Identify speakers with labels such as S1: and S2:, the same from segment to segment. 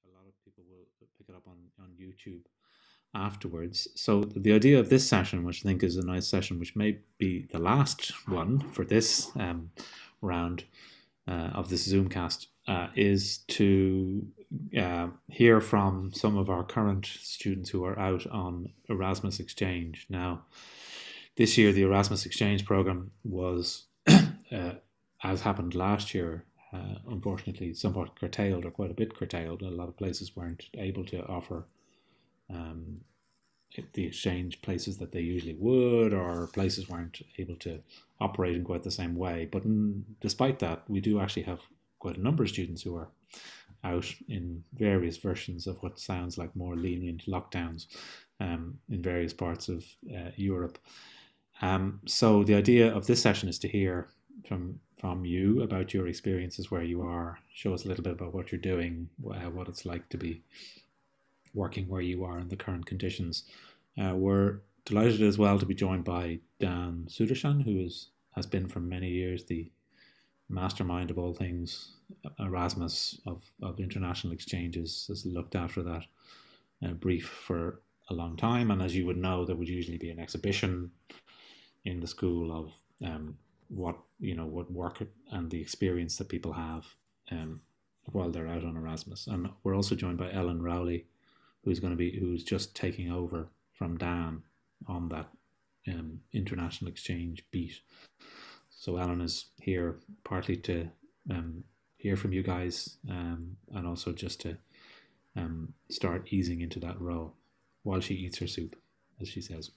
S1: A lot of people will pick it up on YouTube afterwards. So the idea of this session, which I think is a nice session, which may be the last one for this round of this Zoomcast, is to hear from some of our current students who are out on Erasmus Exchange. Now, this year the Erasmus Exchange program was, as happened last year, unfortunately somewhat curtailed, or quite a bit curtailed. A lot of places weren't able to offer the exchange places that they usually would, or places weren't able to operate in quite the same way. But despite that, we do actually have quite a number of students who are out in various versions of what sounds like more lenient lockdowns in various parts of Europe. So the idea of this session is to hear from you about your experiences where you are. Show us a little bit about what you're doing, what it's like to be working where you are in the current conditions. We're delighted as well to be joined by Dan Sudarshan, who has been for many years the mastermind of all things Erasmus, of international exchanges, has looked after that brief for a long time. And as you would know, there would usually be an exhibition in the school of what work and the experience that people have while they're out on Erasmus. And we're also joined by Ellen Rowley, who's just taking over from Dan on that international exchange beat. So Ellen is here partly to hear from you guys and also just to start easing into that role while she eats her soup, as she says.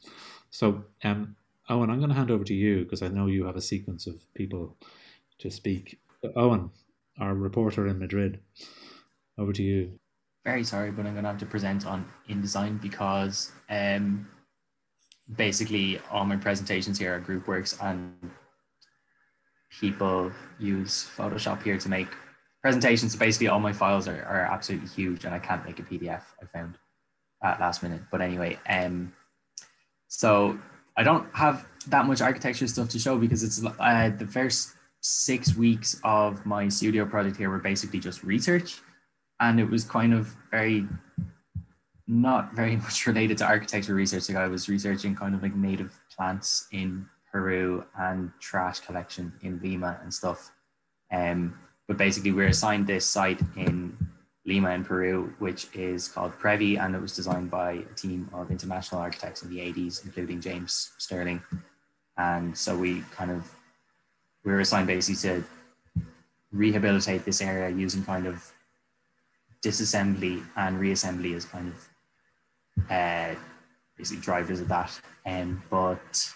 S1: So Owen, I'm going to hand over to you because I know you have a sequence of people to speak. Owen, our reporter in Madrid, over to you.
S2: Very sorry, but I'm going to have to present on InDesign because basically all my presentations here are group works, and people use Photoshop here to make presentations. So basically all my files are absolutely huge, and I can't make a PDF, I found at last minute. But anyway, so I don't have that much architecture stuff to show because it's the first 6 weeks of my studio project here were basically just research. And it was kind of not very much related to architecture research. Like I was researching kind of like native plants in Peru and trash collection in Lima and stuff. But basically we're assigned this site in Lima in Peru, which is called Previ, and it was designed by a team of international architects in the 80s, including James Sterling. And so we were assigned basically to rehabilitate this area using kind of disassembly and reassembly as kind of basically drivers of that. But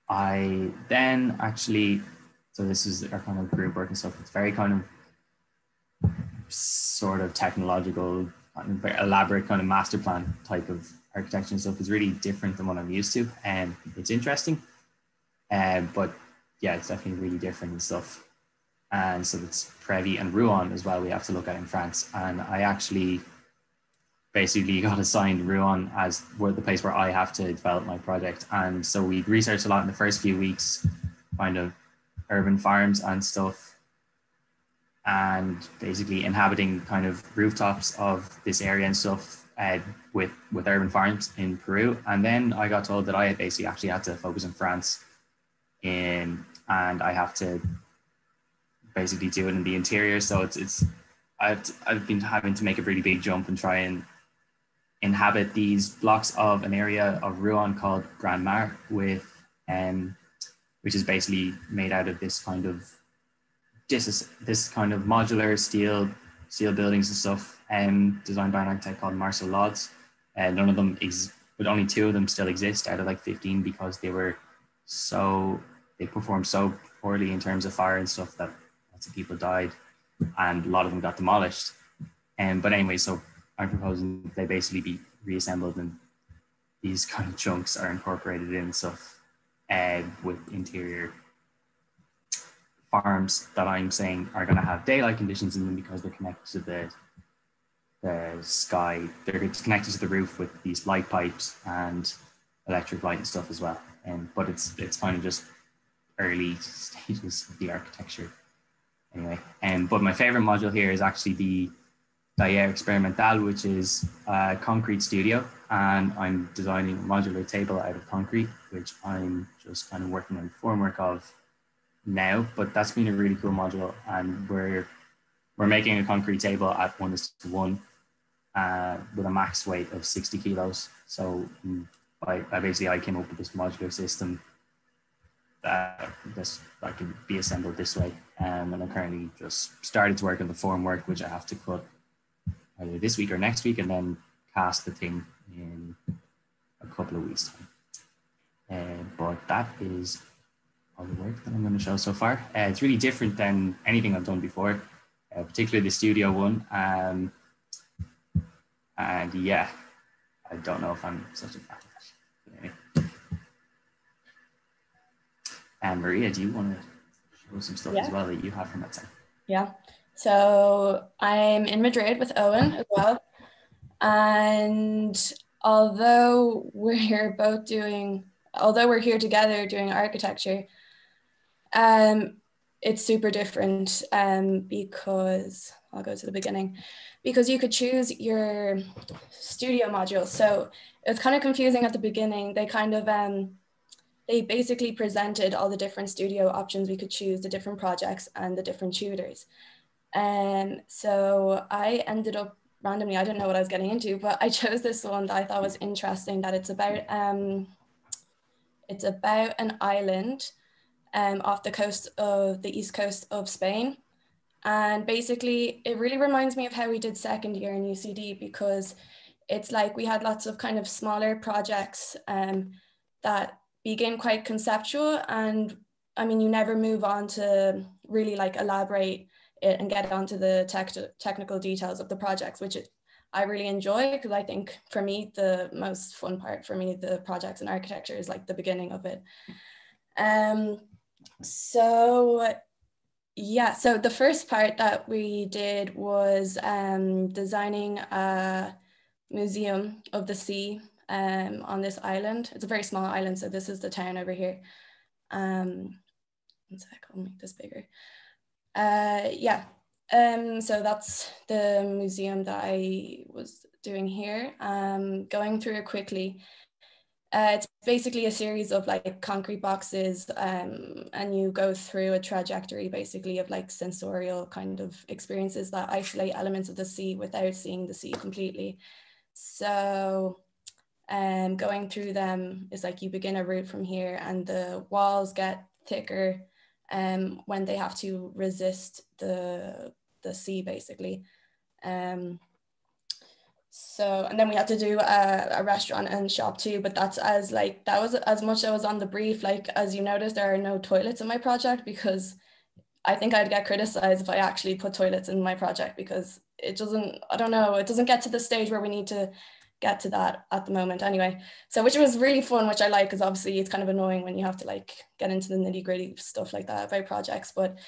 S2: I then actually, so this is our kind of group work and stuff. It's very kind of sort of technological, very elaborate kind of master plan type of architecture and stuff. Is really different than what I'm used to. And it's interesting. But yeah, it's definitely really different and stuff. And so it's Previ and Rouen as well we have to look at in France. And I actually basically got assigned Rouen as the place where I have to develop my project. And so we researched a lot in the first few weeks, kind of urban farms and stuff, and basically inhabiting kind of rooftops of this area and stuff with urban farms in Peru. And then I got told that I basically actually had to focus on France and I have to basically do it in the interior. So I've been having to make a really big jump and try and inhabit these blocks of an area of Rouen called Grand Mar, which is basically made out of this kind of modular steel buildings and stuff, designed by an architect called Marcel Lodz. None of them but only 2 of them still exist out of like 15 because they performed so poorly in terms of fire and stuff that lots of people died and a lot of them got demolished. But anyway, so I'm proposing they basically be reassembled and these kind of chunks are incorporated in and stuff with interior farms that I'm saying are going to have daylight conditions in them because they're connected to the sky. They're connected to the roof with these light pipes and electric light and stuff as well. But it's kind of just early stages of the architecture anyway. But my favorite module here is actually the Experimental, which is a concrete studio, and I'm designing a modular table out of concrete, which I'm just kind of working on the formwork of now. But that's been a really cool module, and we're making a concrete table at 1:1 with a max weight of 60 kilos. So I came up with this modular system that can be assembled this way, and I'm currently just started to work on the formwork, which I have to cut either this week or next week, and then cast the thing in a couple of weeks' time. But that is all the work that I'm going to show so far. It's really different than anything I've done before, particularly the studio one. And yeah, I don't know if I'm such a fan of it. Anyway. And Maria, do you want to show some stuff as well that you have from that time?
S3: Yeah. So I'm in Madrid with Eoghan as well. And although we're here together doing architecture, it's super different because I'll go to the beginning, because you could choose your studio module. So it's kind of confusing at the beginning. They kind of, they basically presented all the different studio options we could choose, the different projects and the different tutors. So I ended up randomly, I didn't know what I was getting into, but I chose this one that I thought was interesting, that it's about an island off the coast of the east coast of Spain. And basically it really reminds me of how we did second year in UCD, because it's like we had lots of kind of smaller projects that begin quite conceptual, and I mean, you never move on to really like elaborate it and get onto the technical details of the projects, which I really enjoy, because I think for me, the most fun part for me, the projects in architecture, is like the beginning of it. So the first part that we did was designing a museum of the sea on this island. It's a very small island, so this is the town over here. One sec, I'll make this bigger. So that's the museum that I was doing here. Going through it quickly. It's basically a series of like concrete boxes, and you go through a trajectory basically of like sensorial kind of experiences that isolate elements of the sea without seeing the sea completely. So going through them is like you begin a route from here, and the walls get thicker when they have to resist the sea basically. So, and then we had to do a restaurant and shop too, but that was as much that was on the brief. Like, as you notice, there are no toilets in my project, because I think I'd get criticized if I actually put toilets in my project, because it doesn't get to the stage where we need to get to that at the moment anyway. So, which was really fun, which I like, because obviously it's kind of annoying when you have to like get into the nitty gritty stuff like that about projects. But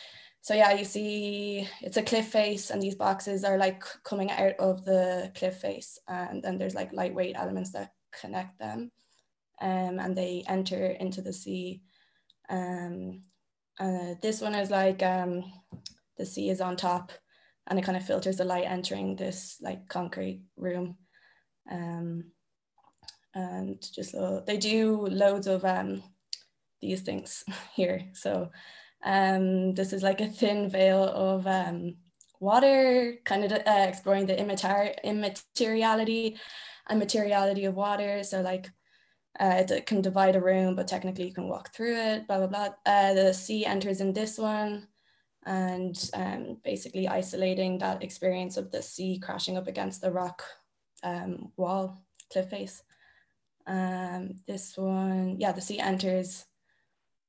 S3: so yeah, you see it's a cliff face, and these boxes are like coming out of the cliff face, and then there's like lightweight elements that connect them, and they enter into the sea. This one is like the sea is on top, and it kind of filters the light entering this like concrete room. And just they do loads of these things here. So this is like a thin veil of water, kind of exploring the immateriality and materiality of water. So like it can divide a room, but technically you can walk through it, blah, blah, blah. The sea enters in this one, and basically isolating that experience of the sea crashing up against the rock wall, cliff face. This one, yeah, the sea enters,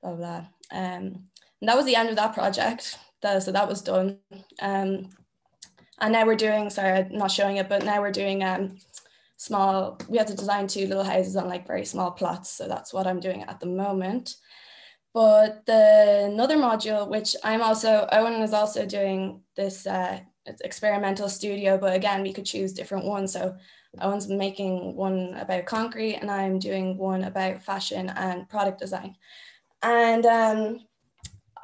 S3: blah, blah. And that was the end of that project. So that was done. And now we're doing, sorry, I'm not showing it, but now we're doing we had to design 2 little houses on like very small plots. So that's what I'm doing at the moment. But another module, which Owen is also doing this experimental studio, but again, we could choose different ones. So Owen's making one about concrete, and I'm doing one about fashion and product design. And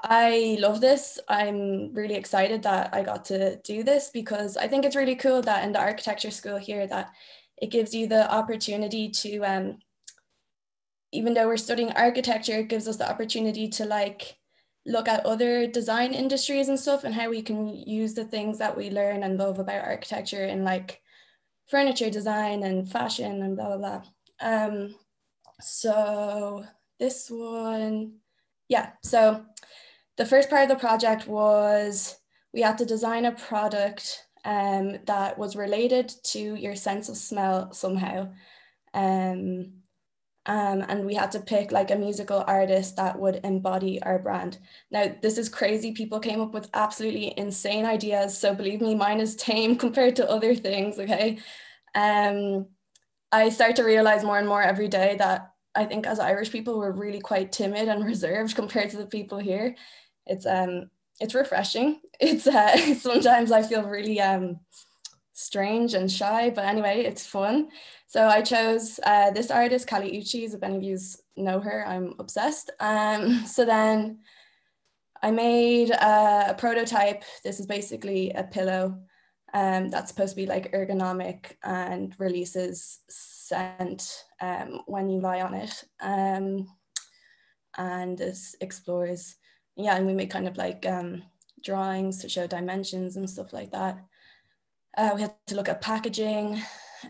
S3: I love this. I'm really excited that I got to do this because I think it's really cool that in the architecture school here that it gives you the opportunity to, even though we're studying architecture, it gives us the opportunity to like look at other design industries and stuff and how we can use the things that we learn and love about architecture in like furniture design and fashion and blah, blah, blah. So this one, yeah. So the first part of the project was we had to design a product that was related to your sense of smell somehow. And we had to pick like a musical artist that would embody our brand. Now, this is crazy. People came up with absolutely insane ideas. So believe me, mine is tame compared to other things, okay? I start to realize more and more every day that I think as Irish people, we're really quite timid and reserved compared to the people here. It's refreshing. It's sometimes I feel really strange and shy, but anyway, it's fun. So I chose this artist, Kali Uchis. If any of you know her, I'm obsessed. So then I made a prototype. This is basically a pillow that's supposed to be like ergonomic and releases scent when you lie on it. And this explores, yeah, and we make kind of like drawings to show dimensions and stuff like that. We had to look at packaging,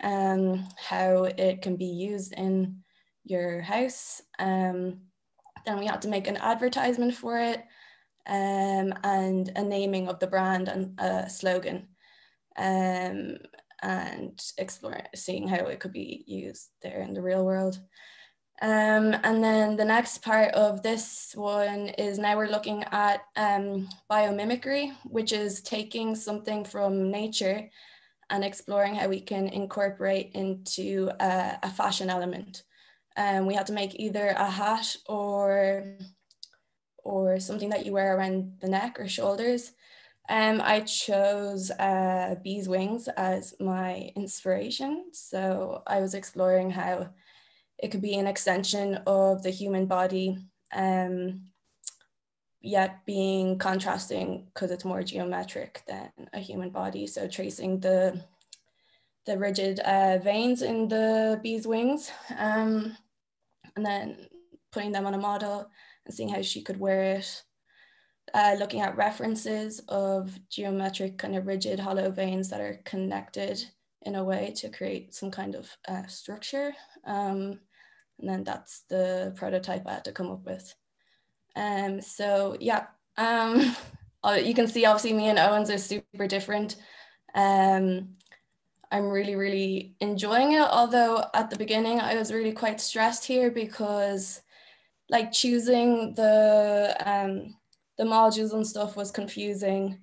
S3: how it can be used in your house. Then we had to make an advertisement for it and a naming of the brand and a slogan. And exploring, seeing how it could be used there in the real world. And then the next part of this one is now we're looking at biomimicry, which is taking something from nature and exploring how we can incorporate into a fashion element. We had to make either a hat or something that you wear around the neck or shoulders. I chose bees' wings as my inspiration. So I was exploring how it could be an extension of the human body, yet being contrasting because it's more geometric than a human body. So tracing the rigid veins in the bee's wings, and then putting them on a model and seeing how she could wear it. Looking at references of geometric kind of rigid hollow veins that are connected in a way to create some kind of structure. And then that's the prototype I had to come up with. So yeah, you can see obviously me and Owen's are super different. I'm really, really enjoying it. Although at the beginning I was really quite stressed here because like choosing the modules and stuff was confusing.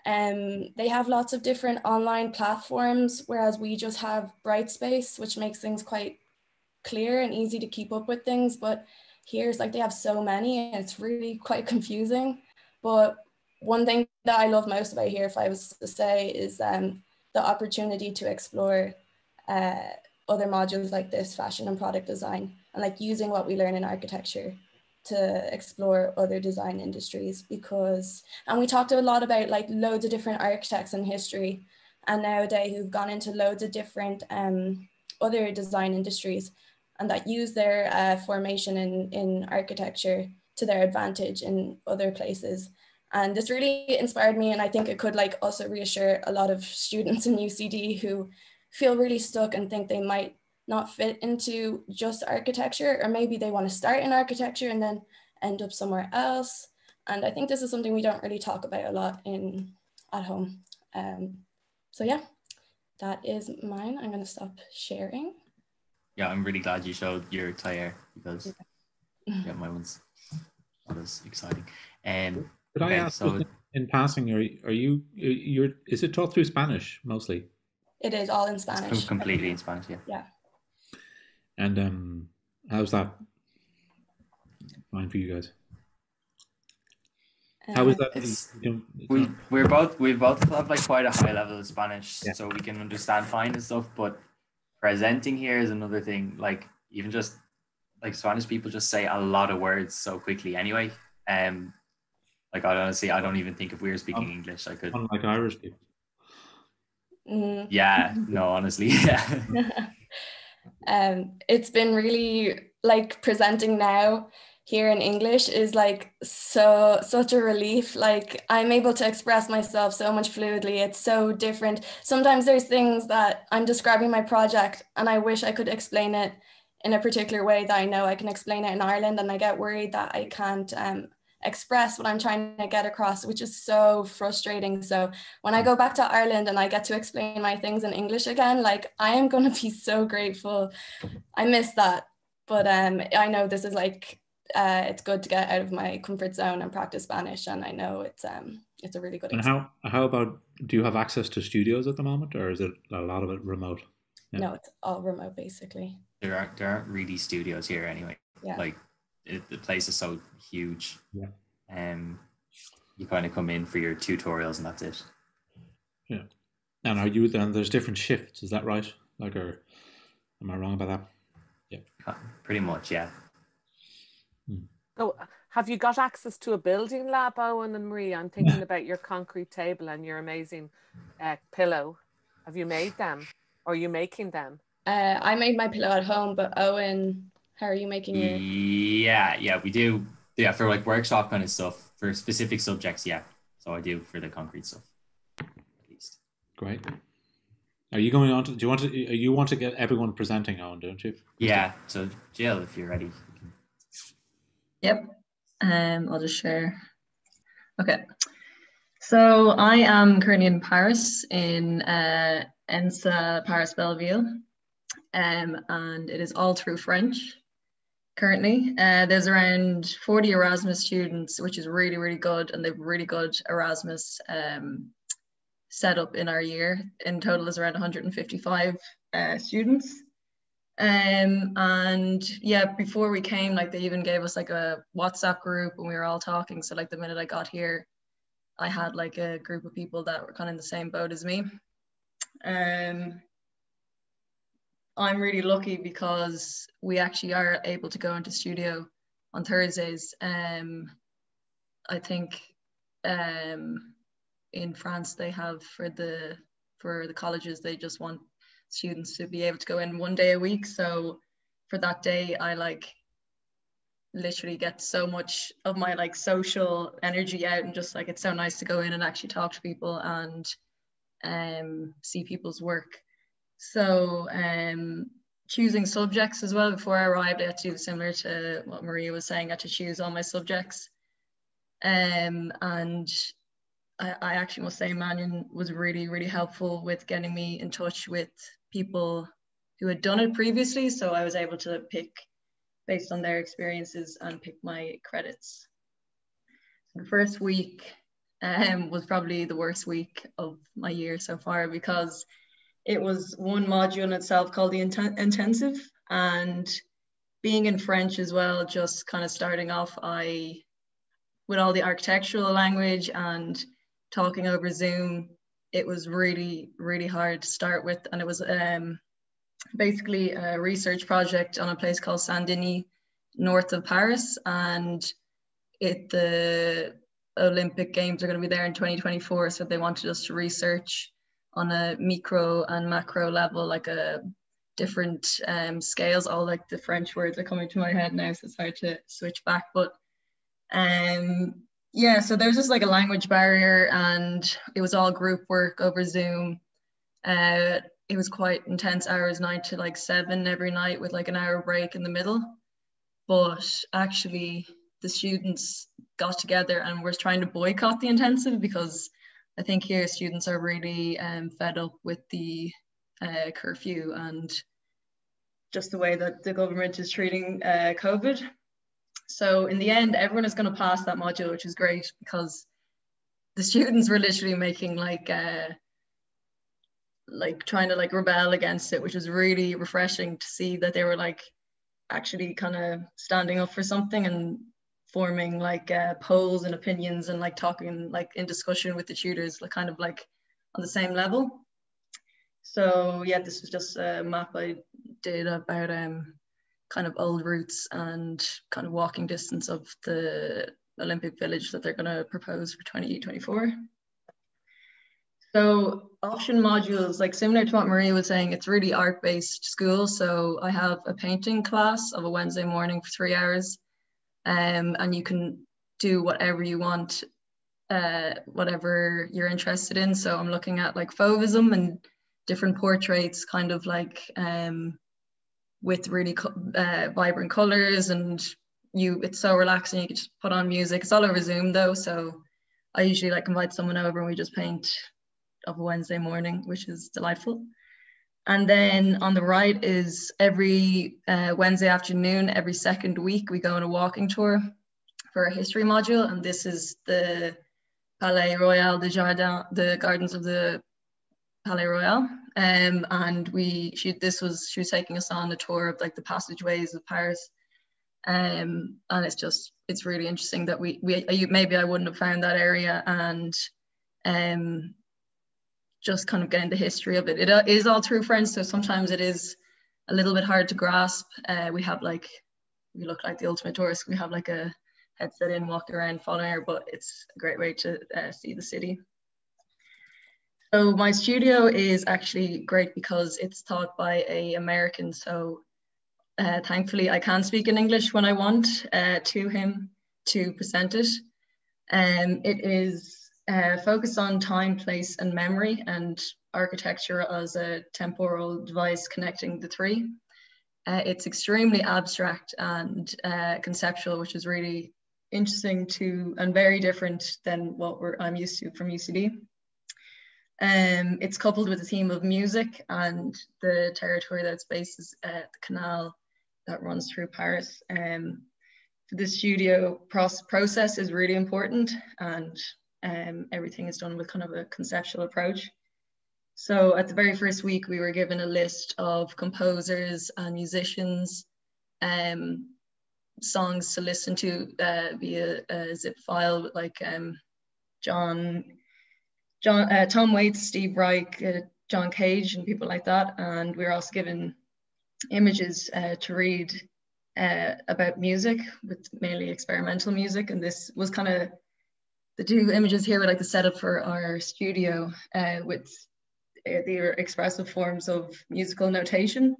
S3: They have lots of different online platforms, whereas we just have Brightspace, which makes things quite clear and easy to keep up with things. But here's like they have so many and it's really quite confusing. But one thing that I love most about here, if I was to say, is the opportunity to explore other modules like this, fashion and product design, and like using what we learn in architecture to explore other design industries. And we talked a lot about like loads of different architects in history and nowadays who've gone into loads of different other design industries and that use their formation in architecture to their advantage in other places. And this really inspired me, and I think it could like also reassure a lot of students in UCD who feel really stuck and think they might not fit into just architecture, or maybe they want to start in architecture and then end up somewhere else. And I think this is something we don't really talk about a lot at home. So yeah, that is mine. I'm going to stop sharing.
S2: Yeah, I'm really glad you showed your tire because yeah, my one's not as exciting.
S1: Could I ask, so in passing, is it taught through Spanish mostly?
S3: It is all in Spanish.
S2: It's completely in Spanish, yeah.
S3: Yeah.
S1: And how's that fine for you guys? How is that?
S2: We both have like quite a high level of Spanish, yeah. So we can understand fine and stuff. But presenting here is another thing. Like even just like Spanish people just say a lot of words so quickly anyway. Like, I honestly, I don't even think if we were speaking English, I could.
S1: Unlike Irish people.
S2: Yeah, no, honestly, yeah.
S3: It's been really like presenting now here in English is like such a relief. Like I'm able to express myself so much fluidly. It's so different. Sometimes there's things that I'm describing my project and I wish I could explain it in a particular way that I know I can explain it in Ireland, and I get worried that I can't express what I'm trying to get across, which is so frustrating. So when I go back to Ireland and I get to explain my things in English again, like I am going to be so grateful. I miss that. But I know this is like, it's good to get out of my comfort zone and practice Spanish. And I know it's a really good
S1: experience. And how about, do you have access to studios at the moment, or is it a lot of it remote?
S3: Yeah. No, it's all remote basically.
S2: There aren't really studios here anyway. Yeah. Like the place is so huge.
S1: Yeah.
S2: You kind of come in for your tutorials and that's it.
S1: Yeah. And are you then, there's different shifts, is that right? Like, or am I wrong about that? Yeah.
S2: Pretty much, yeah.
S4: So have you got access to a building lab, Eoghan and Maria? I'm thinking about your concrete table and your amazing pillow. Have you made them? Or are you making them?
S3: I made my pillow at home, but Eoghan, how are you making your?
S2: Yeah, we do. Yeah, for like workshop kind of stuff, for specific subjects, yeah. So I do for the concrete stuff, at least.
S1: Great. Are you going on to, you want to get everyone presenting on, don't you?
S2: Yeah, so Jill, if you're ready.
S5: Yep, I'll just share. Okay, so I am currently in Paris, in ENSA Paris Belleville, and it is all through French currently. There's around 40 Erasmus students, which is really, really good, and they've really good Erasmus set up in our year. In total is around 155 students. And yeah, before we came, like they even gave us like a WhatsApp group and we were all talking. So like the minute I got here, I had like a group of people that were kind of in the same boat as me. I'm really lucky because we actually are able to go into studio on Thursdays. I think in France they have for the colleges, they just want students to be able to go in 1 day a week. So for that day, I like literally get so much of my like social energy out, and just like it's so nice to go in and actually talk to people and see people's work. So choosing subjects as well. Before I arrived, I had to do similar to what Maria was saying. I had to choose all my subjects, and I actually must say Mannion was really, really helpful with getting me in touch with people who had done it previously. So I was able to pick based on their experiences and pick my credits. The first week was probably the worst week of my year so far, because it was one module in itself called the intensive, and being in French as well, just kind of starting off, with all the architectural language and talking over Zoom, it was really, really hard to start with. And it was basically a research project on a place called Saint-Denis, north of Paris. And the Olympic Games are going to be there in 2024. So they wanted us to research on a micro and macro level, like a different scales. All like the French words are coming to my head now, so it's hard to switch back. But yeah, so there's just like a language barrier, and it was all group work over Zoom. It was quite intense hours, 9 to like 7 every night, with like an hour break in the middle. But actually the students got together and were trying to boycott the intensive, because I think here students are really fed up with the curfew and just the way that the government is treating COVID. So in the end, everyone is going to pass that module, which is great, because the students were literally making like trying to like rebel against it, which was really refreshing to see that they were like actually kind of standing up for something and forming like polls and opinions and like talking like in discussion with the tutors, like kind of like on the same level. So yeah, this was just a map I did about kind of old routes and kind of walking distance of the Olympic Village that they're going to propose for 2024. So option modules, like similar to what Maria was saying, it's really art-based school. So I have a painting class of a Wednesday morning for 3 hours, and you can do whatever you want, whatever you're interested in. So I'm looking at like Fauvism and different portraits, kind of like with really vibrant colors, and it's so relaxing. You can just put on music. It's all over Zoom though, so I usually like invite someone over and we just paint of a Wednesday morning, which is delightful. And then on the right is every Wednesday afternoon, every second week, we go on a walking tour for a history module. And this is the Palais Royal de Jardin, the gardens of the Palais Royal. And she was taking us on a tour of like the passageways of Paris. And it's really interesting that maybe I wouldn't have found that area, and just kind of getting the history of it. It is all through French, so sometimes it is a little bit hard to grasp. We look like the ultimate tourist. We have like a headset in, walking around, following her, but it's a great way to see the city. So my studio is actually great because it's taught by an American. So thankfully I can speak in English when I want to him to present it. It is focused on time, place, and memory, and architecture as a temporal device connecting the three. It's extremely abstract and conceptual, which is really interesting and very different than what I'm used to from UCD. It's coupled with a theme of music, and the territory that it's based is the canal that runs through Paris. The studio process is really important, and everything is done with kind of a conceptual approach. So at the very first week, we were given a list of composers and musicians, songs to listen to via a zip file, like Tom Waits, Steve Reich, John Cage, and people like that. And we were also given images to read about music, with mainly experimental music. And this was kind of the two images here were like the setup for our studio, with the expressive forms of musical notation,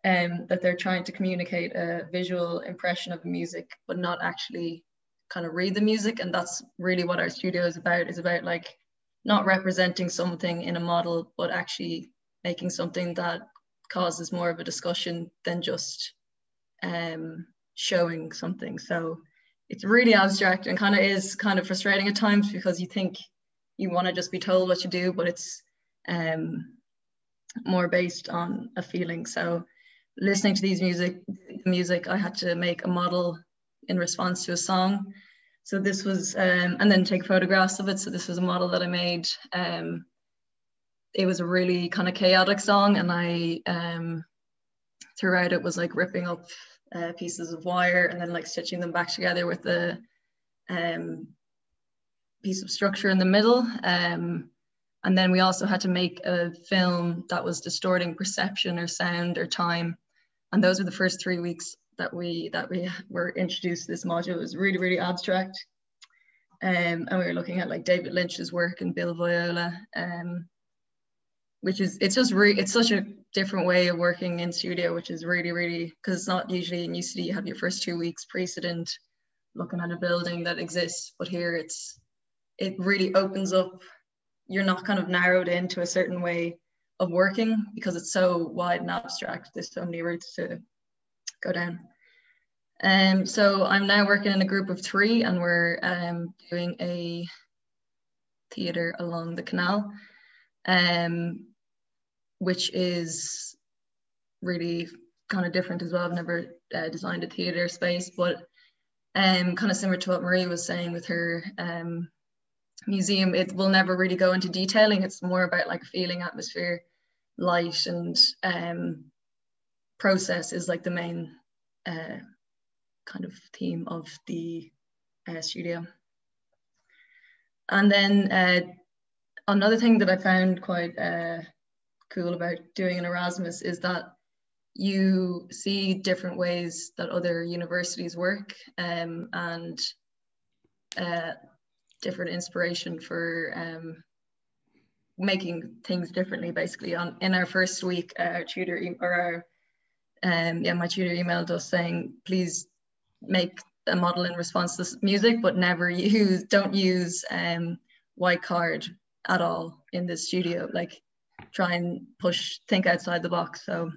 S5: that they're trying to communicate a visual impression of the music, but not actually kind of read the music. And that's really what our studio is about like not representing something in a model, but actually making something that causes more of a discussion than just showing something. So it's really abstract and is kind of frustrating at times, because you think you want to just be told what to do, but it's more based on a feeling. So listening to these music, I had to make a model in response to a song. So this was, and then take photographs of it. So this was a model that I made. It was a really kind of chaotic song, and I, throughout it was like ripping up pieces of wire and then like stitching them back together with the piece of structure in the middle. And then we also had to make a film that was distorting perception or sound or time. And those were the first 3 weeks that we were introduced to this module. It was really, really abstract. And we were looking at like David Lynch's work and Bill Viola, which is, it's such a different way of working in studio, which is really, really, because it's not usually in UCD, you have your first 2 weeks precedent looking at a building that exists, but here it really opens up. You're not kind of narrowed into a certain way of working because it's so wide and abstract. There's so many routes to go down. So I'm now working in a group of 3, and we're doing a theatre along the canal, which is really kind of different as well. I've never designed a theatre space, but kind of similar to what Maria was saying with her museum, it will never really go into detailing. It's more about like feeling, atmosphere, light, and process is like the main kind of theme of the studio. And then another thing that I found quite cool about doing an Erasmus is that you see different ways that other universities work, and different inspiration for making things differently. Basically, in our first week, our tutor my tutor emailed us saying, please make a model in response to music, but don't use white card at all in the studio. Like, try and think outside the box. So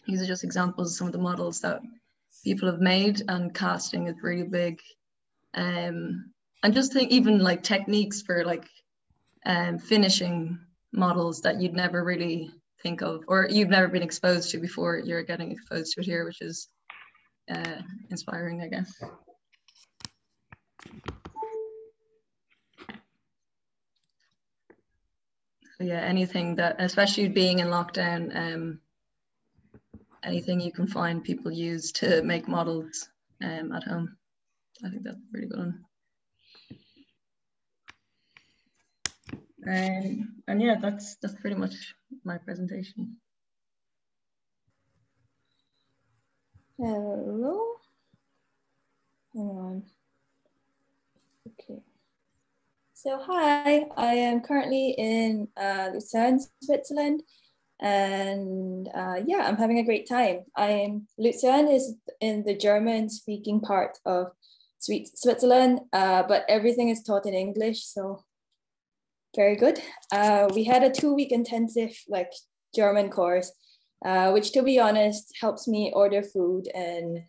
S5: these are just examples of some of the models that people have made, and casting is really big. And just think even like techniques for like finishing models that you'd never really think of, or you've never been exposed to before. You're getting exposed to it here, which is inspiring, I guess. So yeah, anything that, especially being in lockdown, anything you can find people use to make models at home. I think that's a pretty good one. And yeah, that's pretty much my presentation.
S3: Hello. Hang on. Okay. So hi, I am currently in Lucerne, Switzerland, and yeah, I'm having a great time. Lucerne is in the German-speaking part of Switzerland, but everything is taught in English, so very good. We had a 2-week intensive like German course, which, to be honest, helps me order food and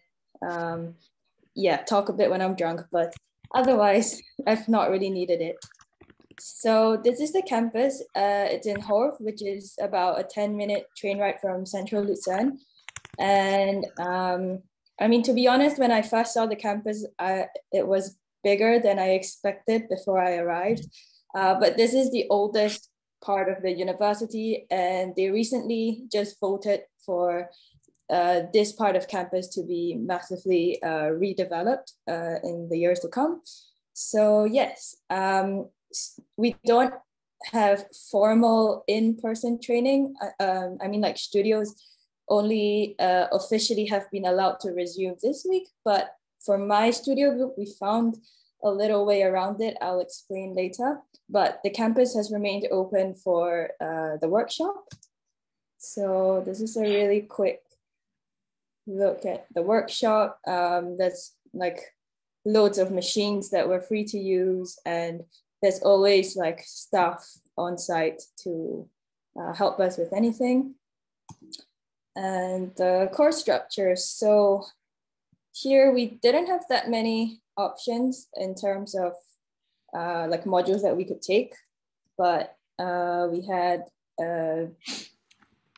S3: yeah, talk a bit when I'm drunk, but otherwise I've not really needed it. So this is the campus. It's in Horf, which is about a 10-minute train ride from central Lucerne. And I mean, to be honest, when I first saw the campus, it was bigger than I expected before I arrived. But this is the oldest part of the university, and they recently just voted for this part of campus to be massively redeveloped in the years to come. So yes, we don't have formal in-person training. I mean, like, studios only officially have been allowed to resume this week, but for my studio group, we found a little way around it. I'll explain later, but the campus has remained open for the workshop. So this is a really quick look at the workshop. There's like loads of machines that were free to use, and there's always like staff on site to help us with anything. And the course structure. So here we didn't have that many options in terms of like modules that we could take, but we had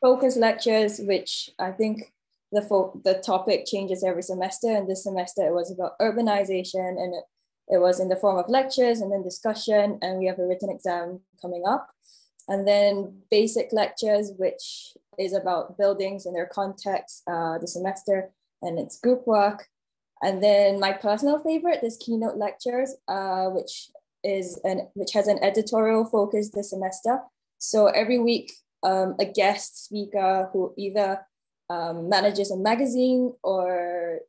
S3: focus lectures, which I think the topic changes every semester, and this semester it was about urbanization, and it was in the form of lectures and then discussion, and we have a written exam coming up. And then basic lectures, which is about buildings and their context, the semester, and it's group work. And then my personal favorite is keynote lectures, which has an editorial focus this semester. So every week, a guest speaker who either manages a magazine or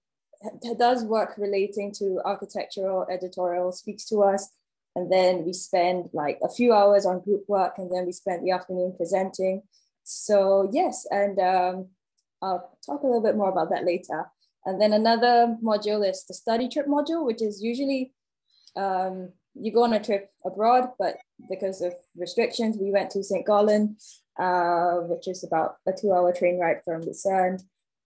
S3: does work relating to architectural editorial speaks to us. And then we spend like a few hours on group work, and then we spend the afternoon presenting. So yes, and I'll talk a little bit more about that later. And then another module is the study trip module, which is usually you go on a trip abroad, but because of restrictions, we went to St. Gallen, which is about a 2-hour train ride from Lucerne.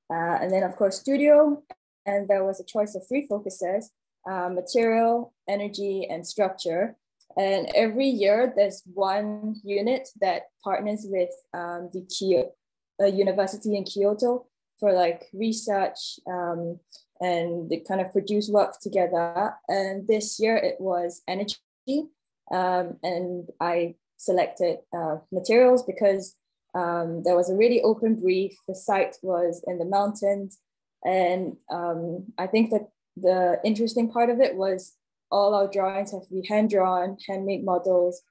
S3: And then of course, studio. And there was a choice of 3 focuses: material, energy, and structure. And every year there's one unit that partners with the university in Kyoto for like research, and they kind of produce work together. And this year it was energy, and I selected materials because there was a really open brief. The site was in the mountains, and I think that the interesting part of it was all our drawings have to be hand-drawn, handmade models.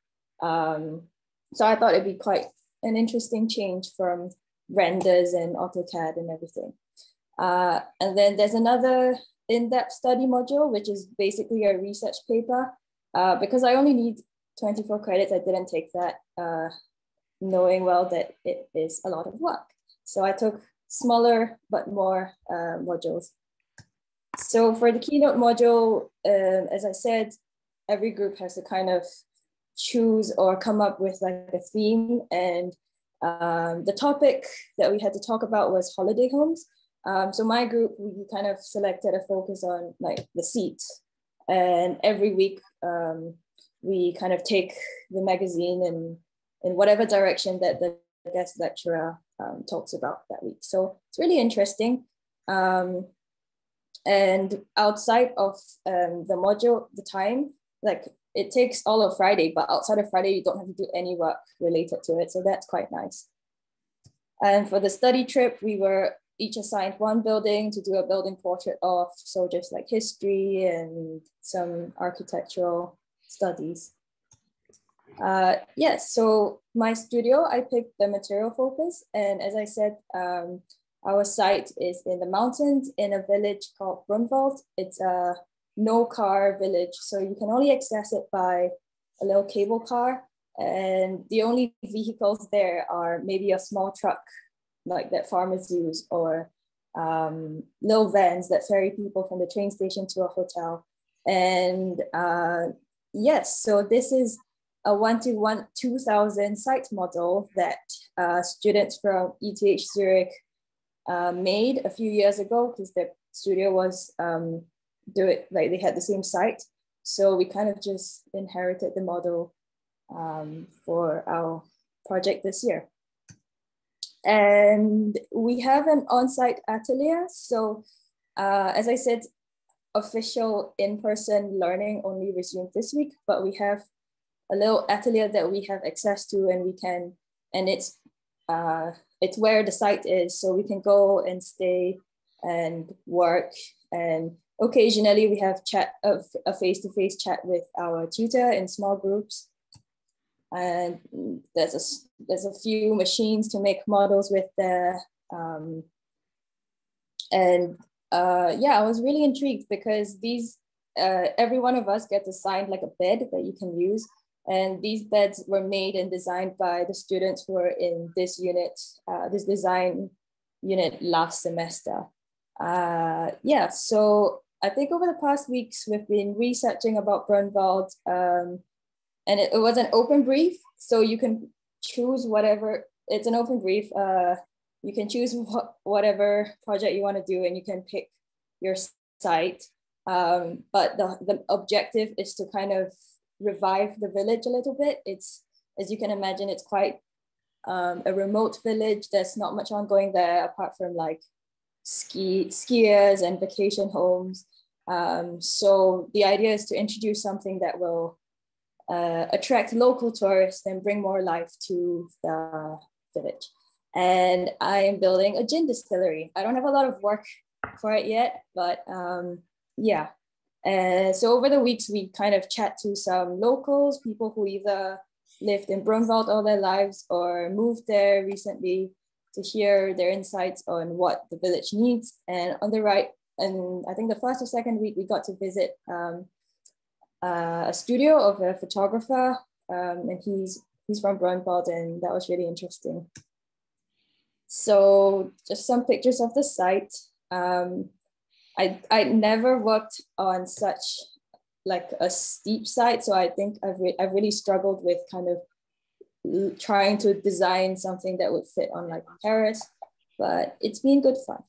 S3: So I thought it'd be quite an interesting change from renders and AutoCAD and everything. And then there's another
S6: in-depth study module, which is basically a research paper. Because I only need 24 credits, I didn't take that, knowing well that it is a lot of work. So I took smaller but more modules. So for the Keynote module, as I said, every group has to kind of choose or come up with like a theme, and the topic that we had to talk about was holiday homes. So my group, we kind of selected a focus on like the seats, and every week we kind of take the magazine in whatever direction that the guest lecturer talks about that week. So it's really interesting. And outside of the module, the time, like it takes all of Friday, but outside of Friday, you don't have to do any work related to it. So that's quite nice. And for the study trip, we were each assigned one building to do a building portrait of, so just like history and some architectural studies. Yes, so my studio, I picked the material focus. And as I said, our site is in the mountains in a village called Brunwald. It's a no-car village, so you can only access it by a little cable car. And the only vehicles there are maybe a small truck like that farmers use, or little vans that ferry people from the train station to a hotel. And yes, so this is a 1:2000 site model that students from ETH Zurich made a few years ago, because the studio was they had the same site. So we kind of just inherited the model for our project this year. And we have an on-site atelier. So as I said, official in-person learning only resumed this week, but we have a little atelier that we have access to, and we can, and it's where the site is, so we can go and stay and work. And occasionally we have a face-to-face chat with our tutor in small groups. And there's a few machines to make models with there. Yeah, I was really intrigued because these, every one of us gets assigned like a bed that you can use. And these beds were made and designed by the students who were in this unit, this design unit last semester. Yeah, so I think over the past weeks, we've been researching about Brunwald, and it was an open brief. So you can choose whatever, it's an open brief. You can choose whatever project you want to do, and you can pick your site. But the objective is to kind of revive the village a little bit. It's, as you can imagine, it's quite a remote village. There's not much ongoing there apart from like skiers and vacation homes. So the idea is to introduce something that will attract local tourists and bring more life to the village. And I am building a gin distillery. I don't have a lot of work for it yet, but yeah. So over the weeks, we kind of chat to some locals, people who either lived in Brunwald all their lives or moved there recently, to hear their insights on what the village needs. And on the right, and I think the first or second week, we got to visit a studio of a photographer, and he's from Brunwald, and that was really interesting. So just some pictures of the site. I never worked on such like a steep site, so I think I've really struggled with kind of trying to design something that would fit on like a terrace, but it's been good fun.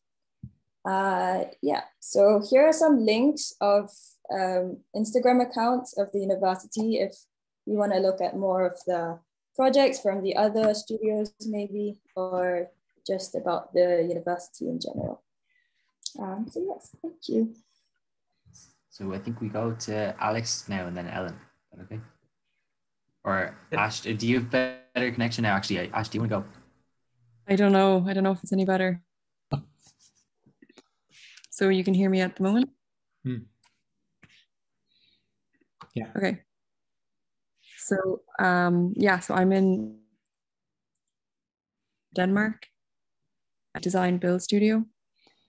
S6: Yeah, so here are some links of Instagram accounts of the university if you want to look at more of the projects from the other studios maybe, or just about the university in general. So yes, thank you.
S2: So I think we go to Alex now and then Ellen. Okay. Or Ash, do you have better connection now? Actually, Ash, do you want to go?
S7: I don't know if it's any better. So you can hear me at the moment?
S1: Yeah.
S7: Okay. So yeah, so I'm in Denmark, a design build studio.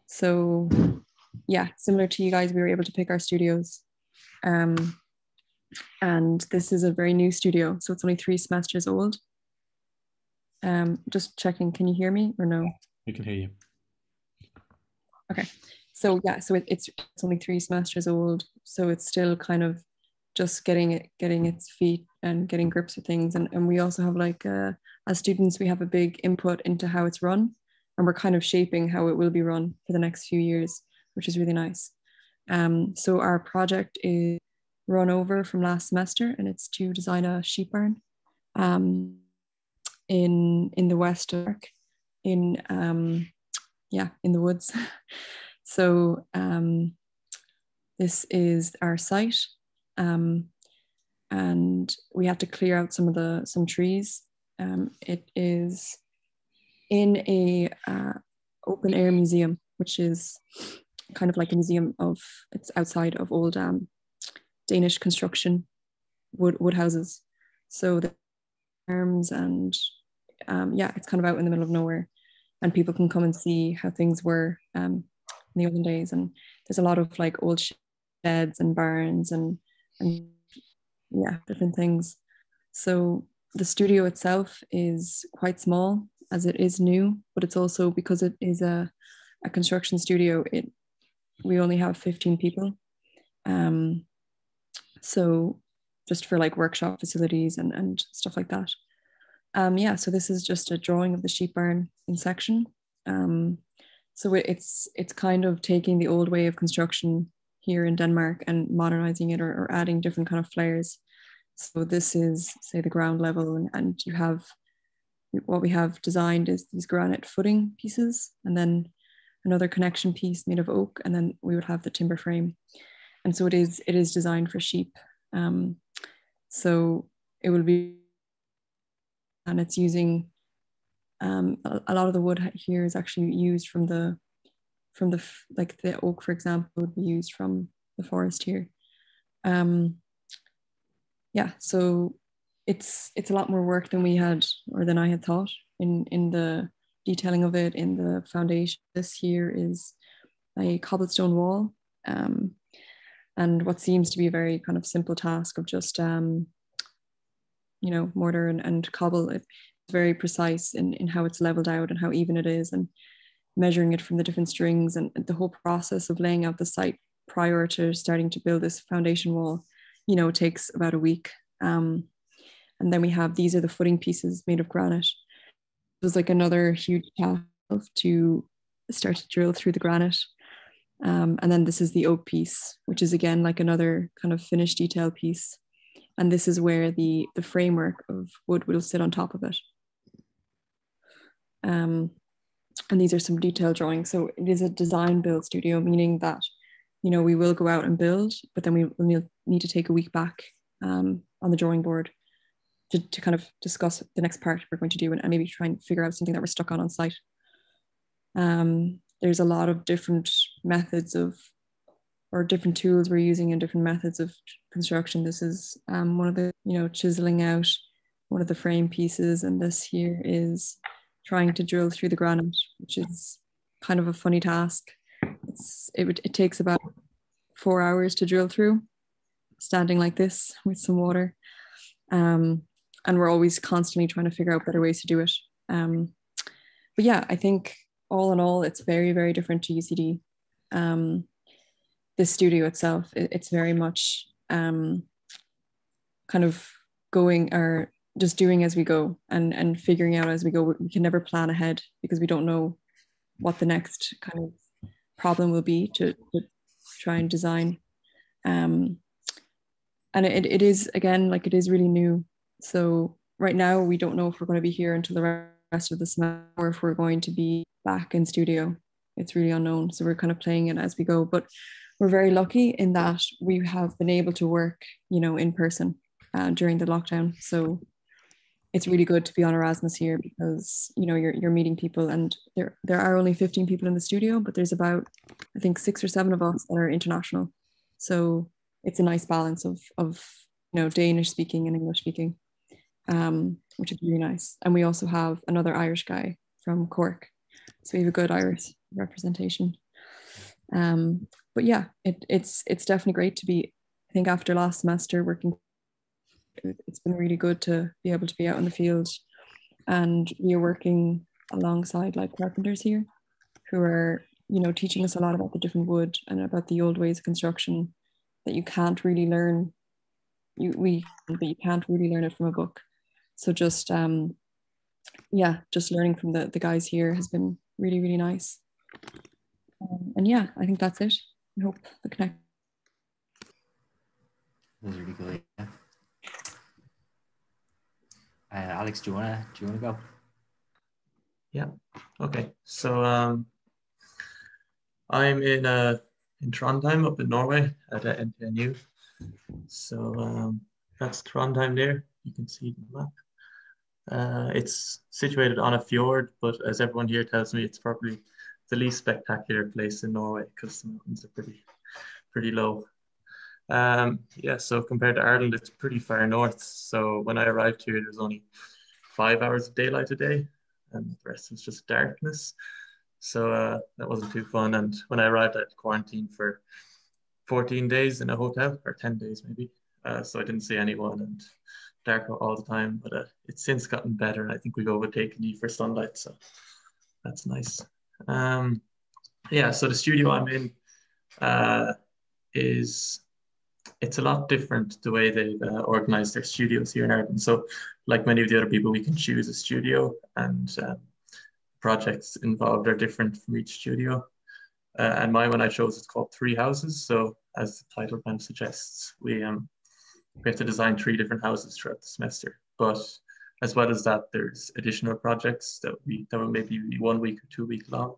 S7: So yeah, similar to you guys, we were able to pick our studios. And this is a very new studio, so it's only 3 semesters old. Just checking, can you hear me or no?
S1: We can hear you.
S7: Okay, so yeah, so it's only 3 semesters old, so it's still kind of just getting its feet and getting grips with things. And we also have like, as students, we have a big input into how it's run, and we're kind of shaping how it will be run for the next few years, which is really nice. So our project is run over from last semester, and it's to design a sheep barn in the West Park, in the woods. So this is our site, and we have to clear out some trees. It is in a open air museum, which is kind of like a museum it's outside of old Danish construction wood houses. So the arms and it's kind of out in the middle of nowhere, and people can come and see how things were in the olden days. And there's a lot of like old sheds and barns and different things. So the studio itself is quite small, as it is new, but it's also, because it is a construction studio, we only have 15 people. So just for like workshop facilities and stuff like that. So this is just a drawing of the sheep barn in section. So it's kind of taking the old way of construction here in Denmark and modernizing it, or adding different kind of flares. So this is, say, the ground level, and you have, what we have designed is these granite footing pieces, and then another connection piece made of oak, and then we would have the timber frame. And so it is designed for sheep. So it will be, and it's using a lot of the wood here is actually used from the like the oak, for example, would be used from the forest here. So it's a lot more work than we had, or than I had thought, in the detailing of it. In the foundation, this here is a cobblestone wall, and what seems to be a very kind of simple task of just mortar and cobble. It's very precise in how it's leveled out and how even it is, and measuring it from the different strings, and the whole process of laying out the site prior to starting to build this foundation wall, takes about a week. And then we have, these are the footing pieces made of granite. It was like another huge task to start to drill through the granite. And then this is the oak piece, which is again like another kind of finished detail piece. And this is where the framework of wood will sit on top of it. And these are some detailed drawings. So it is a design build studio, meaning that, we will go out and build, but then we will need to take a week back on the drawing board to kind of discuss the next part we're going to do, and maybe try and figure out something that we're stuck on site. There's a lot of different methods or different tools we're using, and different methods of construction. This is one of the, chiseling out one of the frame pieces, and this here is trying to drill through the granite, which is kind of a funny task. It takes about 4 hours to drill through, standing like this with some water. And we're always constantly trying to figure out better ways to do it. But yeah, I think all in all, it's very, very different to UCD. This studio itself, it's very much kind of going, or just doing as we go, and figuring out as we go. We can never plan ahead, because we don't know what the next kind of problem will be to try and design. And it is, again, like, it is really new. So right now we don't know if we're going to be here until the rest of the semester, or if we're going to be back in studio. It's really unknown. So we're kind of playing it as we go. But we're very lucky in that we have been able to work, in person during the lockdown. So it's really good to be on Erasmus here, because you're meeting people, and there are only 15 people in the studio, but there's about, I think, 6 or 7 of us that are international. So it's a nice balance of Danish speaking and English speaking, which is really nice. And we also have another Irish guy from Cork, so we have a good Irish representation. But yeah, it's definitely great to be, I think after last semester working, it's been really good to be able to be out in the field, and we are working alongside like carpenters here who are, you know, teaching us a lot about the different wood and about the old ways of construction that you can't really learn. But you can't really learn it from a book. So just yeah, just learning from the guys here has been really, really nice. And yeah, I think that's it. I hope the connect.
S2: That was really good. Yeah. Alex, do you wanna go?
S8: Yeah. Okay. So I'm in Trondheim, up in Norway, at NTNU. So that's Trondheim there. You can see the map. It's situated on a fjord, but as everyone here tells me, it's probably the least spectacular place in Norway because the mountains are pretty low. Yeah, so compared to Ireland, it's pretty far north. So when I arrived here, there's only 5 hours of daylight a day, and the rest was just darkness. So that wasn't too fun. And when I arrived, I had to quarantine for 14 days in a hotel, or 10 days maybe. So I didn't see anyone and dark all the time, but it's since gotten better. And I think we've overtaken you for sunlight, so that's nice. Yeah, so the studio I'm in it's a lot different the way they've organized their studios here in Ireland. So like many of the other people, we can choose a studio, and projects involved are different from each studio. And my one I chose is called Three Houses. So as the title kind of suggests, we have to design 3 different houses throughout the semester. But as well as that, there's additional projects that will maybe be 1 week or 2 week long.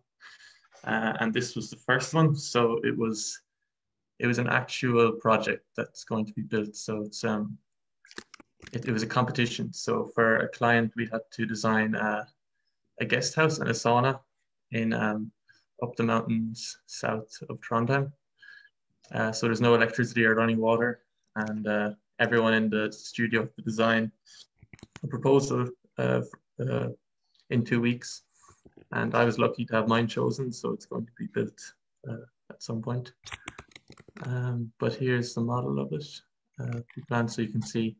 S8: And this was the first one. So it was an actual project that's going to be built. So it was a competition. So for a client, we had to design a guest house and a sauna in up the mountains south of Trondheim. So there's no electricity or running water, and everyone in the studio had to design a proposal in 2 weeks. And I was lucky to have mine chosen, so it's going to be built at some point. But here's the model of it, pre-planned, so you can see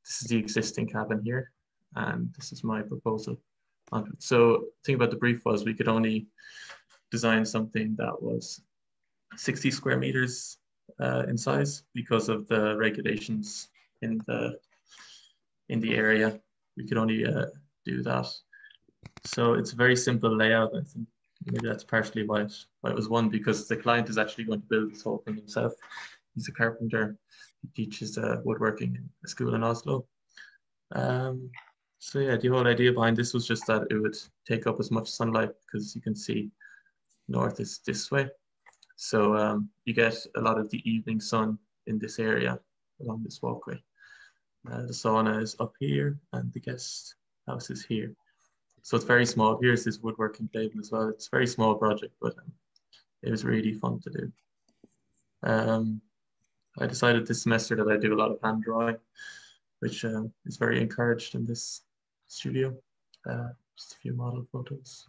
S8: this is the existing cabin here, and this is my proposal onto it. So the thing about the brief was we could only design something that was 60 square meters in size because of the regulations in the area. We could only do that. So it's a very simple layout. I think maybe that's partially why it was won, because the client is actually going to build this whole thing himself. He's a carpenter. He teaches woodworking in a school in Oslo. So yeah, the whole idea behind this was just that it would take up as much sunlight, because you can see north is this way. So you get a lot of the evening sun in this area along this walkway. The sauna is up here and the guest house is here. So it's very small. Here's this woodworking table as well. It's a very small project, but it was really fun to do. I decided this semester that I do a lot of hand drawing, which is very encouraged in this studio. Just a few model photos.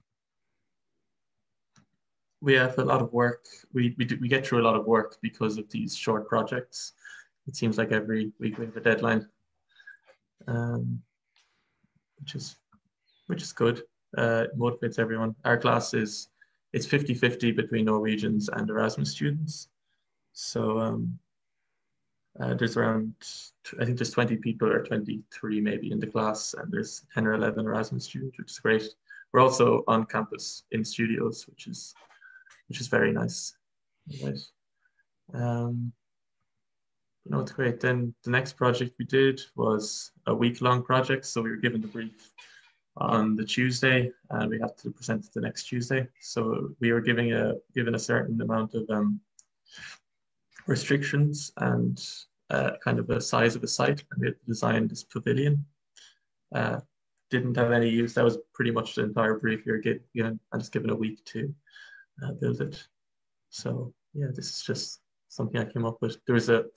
S8: We have a lot of work. We get through a lot of work because of these short projects. It seems like every week we have a deadline, which is good. It motivates everyone. Our class it's 50-50 between Norwegians and Erasmus students. So there's around, I think there's 20 people or 23 maybe in the class, and there's 10 or 11 Erasmus students, which is great. We're also on campus in studios, which is very nice. Right. No, it's great. Then the next project we did was a week-long project. So we were given the brief on the Tuesday, and we had to present it the next Tuesday. So we were given a certain amount of restrictions and kind of a size of a site, and we had to design this pavilion. Didn't have any use. That was pretty much the entire brief we were given. I was given a week to build it. So yeah, this is just something I came up with. There was the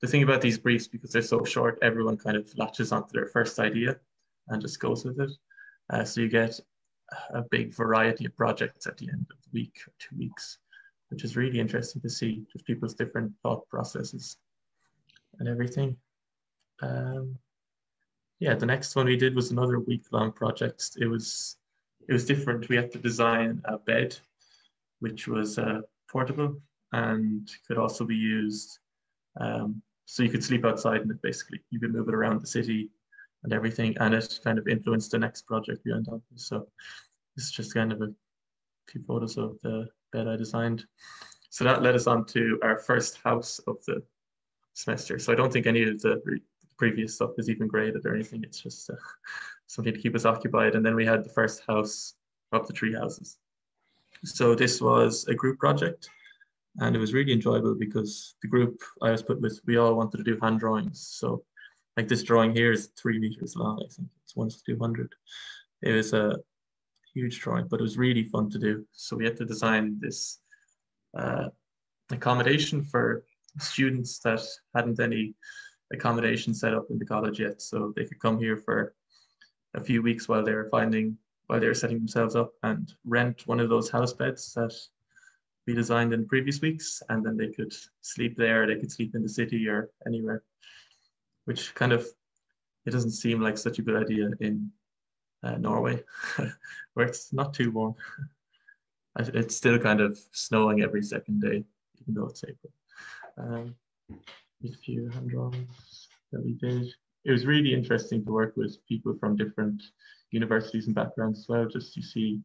S8: thing about these briefs, because they're so short, everyone kind of latches onto their first idea and just goes with it. So you get a big variety of projects at the end of the week or 2 weeks. which is really interesting to see just people's different thought processes and everything. Yeah, the next one we did was another week-long project. It was different. We had to design a bed, which was portable and could also be used. So you could sleep outside in it, basically. You could move it around the city and everything, and it kind of influenced the next project we went on to. So this is just kind of a few photos of the bed I designed. So that led us on to our first house of the semester. So I don't think any of the previous stuff is even graded or anything. It's just something to keep us occupied. And then we had the first house of the 3 houses. So this was a group project, and it was really enjoyable because the group I was put with, we all wanted to do hand drawings. So like this drawing here is 3 meters long, I think it's 1:200. It was a huge drawing, but it was really fun to do. So we had to design this accommodation for students that hadn't any accommodation set up in the college yet. So they could come here for a few weeks while they were setting themselves up and rent one of those house beds that we designed in previous weeks. And then they could sleep there, they could sleep in the city or anywhere, which kind of, it doesn't seem like such a good idea in Norway, where it's not too warm. It's still kind of snowing every second day, even though it's April. A few hand drawings that we did. It was really interesting to work with people from different universities and backgrounds as well, just to see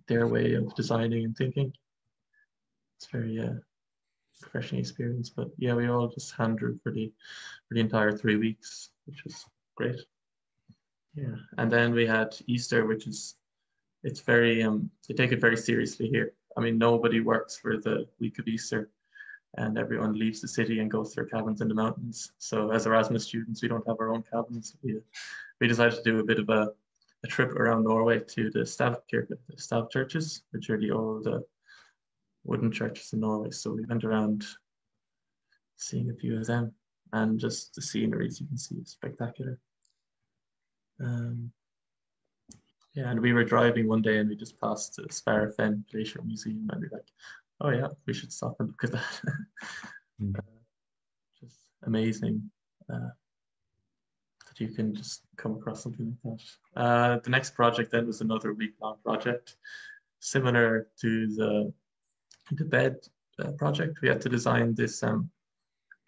S8: their way of designing and thinking. It's very refreshing experience. But yeah, we all just hand drew for the entire 3 weeks, which was great. Yeah, and then we had Easter, which is, it's very they take it very seriously here. I mean, nobody works for the week of Easter, and everyone leaves the city and goes to their cabins in the mountains. So as Erasmus students, we don't have our own cabins. We decided to do a bit of a trip around Norway to the Stav churches, which are the old wooden churches in Norway. So we went around seeing a few of them, and just the scenery, as you can see, is spectacular. Yeah, and we were driving one day and we just passed the Sparrefen Glacier Museum, and we were like, oh yeah, we should stop and look at that. Just amazing that you can just come across something like that. The next project then was another week-long project, similar to the bed project. We had to design this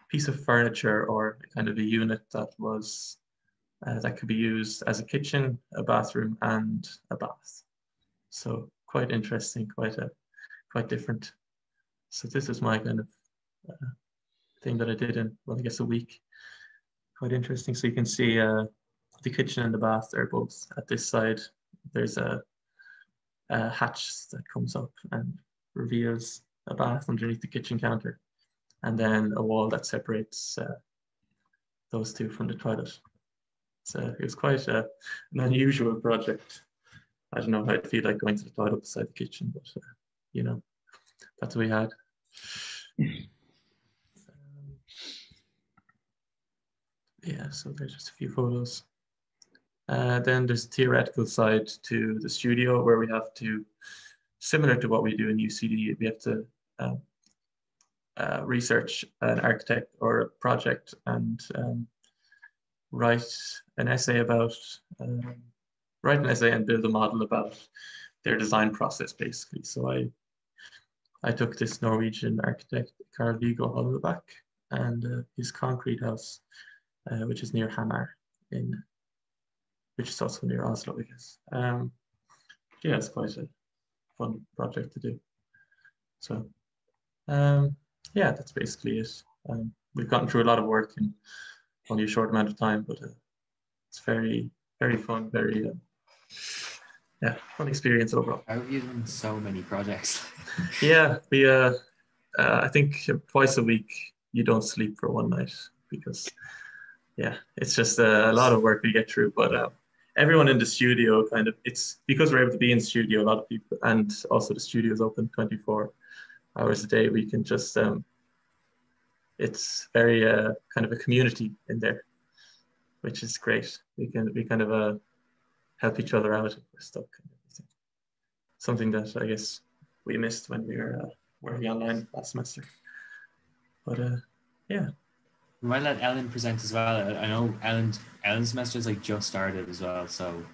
S8: piece of furniture, or kind of a unit that was that could be used as a kitchen, a bathroom, and a bath. So quite interesting, quite different. So this is my kind of thing that I did in, well, I guess a week. Quite interesting. So you can see the kitchen and the bath are both at this side. There's a hatch that comes up and reveals a bath underneath the kitchen counter, and then a wall that separates those two from the toilet. So it was quite an unusual project. I don't know how I'd feel like going to the toilet beside the kitchen, but you know, that's what we had. Yeah, so there's just a few photos. Then there's a theoretical side to the studio, where we have to, similar to what we do in UCD, we have to research an architect or a project and write an essay and build a model about their design process, basically. So I took this Norwegian architect, Carl Viggo Holmebakk, and his concrete house, which is near Hamar, which is also near Oslo, I guess. Yeah, it's quite a fun project to do. So yeah, that's basically it. We've gotten through a lot of work in only a short amount of time, but it's very, very fun, very yeah, fun experience overall.
S2: How have you done so many projects?
S8: Yeah, we I think twice a week you don't sleep for one night, because yeah, it's just a lot of work we get through. But everyone in the studio kind of, it's because we're able to be in the studio, a lot of people, and also the studio is open 24 hours a day. We can just it's very kind of a community in there, which is great. We kind of help each other out if we're stuck and everything. Something that I guess we missed when we were working online last semester. But yeah.
S2: We might let Ellen present as well. I know Ellen's semester is like just started as well, so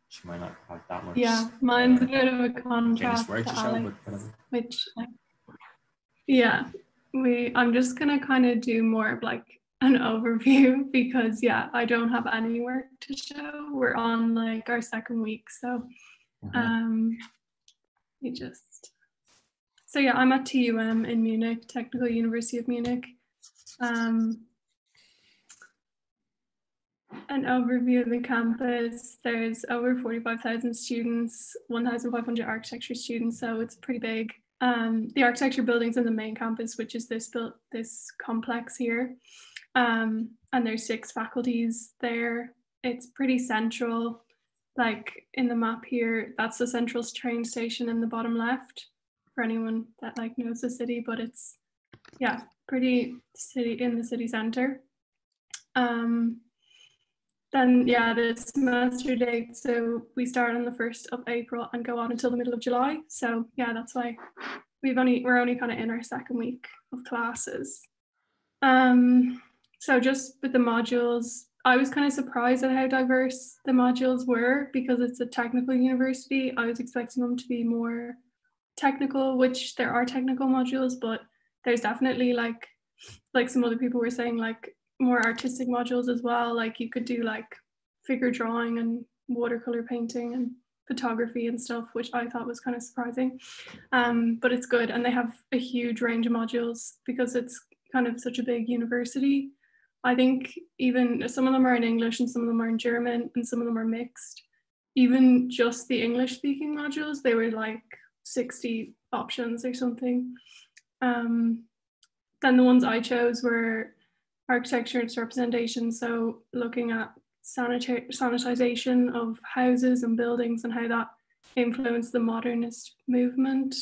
S2: she might not have that much.
S9: Yeah, mine's a bit of a contrast
S2: word
S9: to
S2: to show,
S9: Alex,
S2: but whatever.
S9: which yeah, I'm just gonna kind of do more of like an overview because yeah, I don't have any work to show. We're on like our second week, so so yeah, I'm at TUM in Munich, Technical University of Munich. An overview of the campus. There's over 45,000 students, 1,500 architecture students, so it's pretty big. The architecture building's in the main campus, which is this complex here. And there's 6 faculties there. It's pretty central. Like in the map here, that's the central train station in the bottom left for anyone that like knows the city, but it's yeah, pretty in the city center. Then yeah, the semester date. So we start on the 1st of April and go on until the middle of July. So yeah, that's why we're only kind of in our second week of classes. So just with the modules, I was kind of surprised at how diverse the modules were because it's a technical university. I was expecting them to be more technical, which there are technical modules, but there's definitely like some other people were saying like more artistic modules as well. Like you could do like figure drawing and watercolor painting and photography and stuff, which I thought was kind of surprising. But it's good, and they have a huge range of modules because it's kind of such a big university. I think even some of them are in English and some of them are in German and some of them are mixed. Even just the English speaking modules, they were like 60 options or something. Then the ones I chose were architecture and representation, so looking at sanitization of houses and buildings and how that influenced the modernist movement.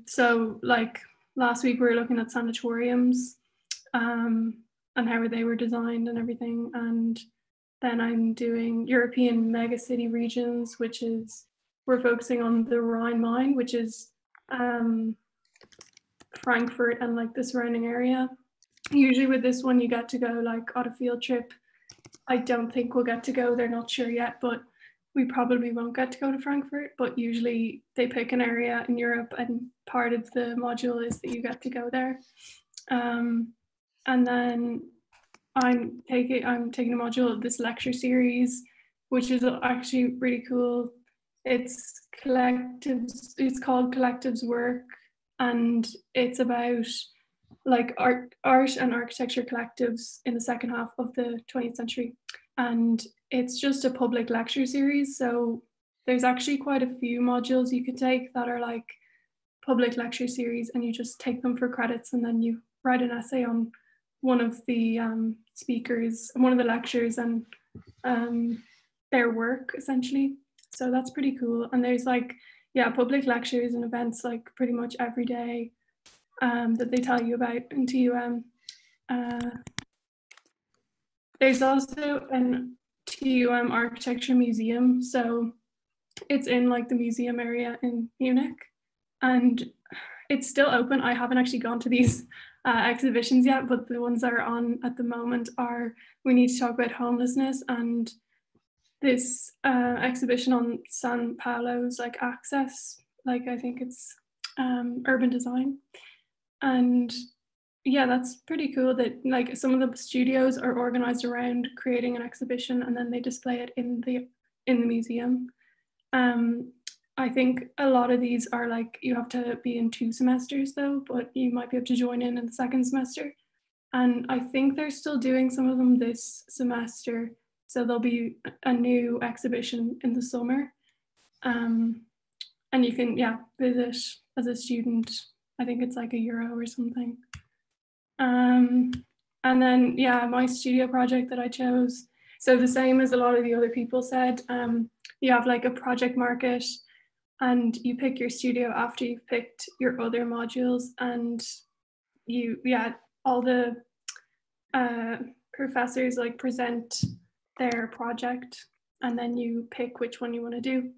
S9: So like last week we were looking at sanatoriums and how they were designed and everything, and then I'm doing European megacity regions, which is we're focusing on the Rhine-Main, which is Frankfurt and like the surrounding area. Usually with this one you get to go like on a field trip. I don't think we'll get to go, they're not sure yet, but we probably won't get to go to Frankfurt, but usually they pick an area in Europe and part of the module is that you get to go there. And then I'm taking a module of this lecture series, which is actually really cool. It's called Collectives Work, and it's about like art and architecture collectives in the second half of the 20th century. And it's just a public lecture series. So there's actually quite a few modules you could take that are like public lecture series, and you just take them for credits and then you write an essay on one of the speakers, one of the lectures, and their work essentially. So that's pretty cool. And there's like, yeah, public lectures and events like pretty much every day that they tell you about in TUM. There's also an TUM architecture museum. So it's in like the museum area in Munich, and it's still open. I haven't actually gone to these exhibitions yet, but the ones that are on at the moment are We Need to Talk About Homelessness and this exhibition on San Paulo's like access, like I think it's urban design. And yeah, that's pretty cool that like some of the studios are organized around creating an exhibition and then they display it in the museum. I think a lot of these are like, you have to be in 2 semesters though, but you might be able to join in the second semester. And I think they're still doing some of them this semester. So there'll be a new exhibition in the summer. And you can, yeah, visit as a student. I think it's like €1 or something. And then, yeah, my studio project that I chose. So the same as a lot of the other people said, you have like a project market and you pick your studio after you've picked your other modules, and you, yeah, all the professors like present their project and then you pick which one you want to do.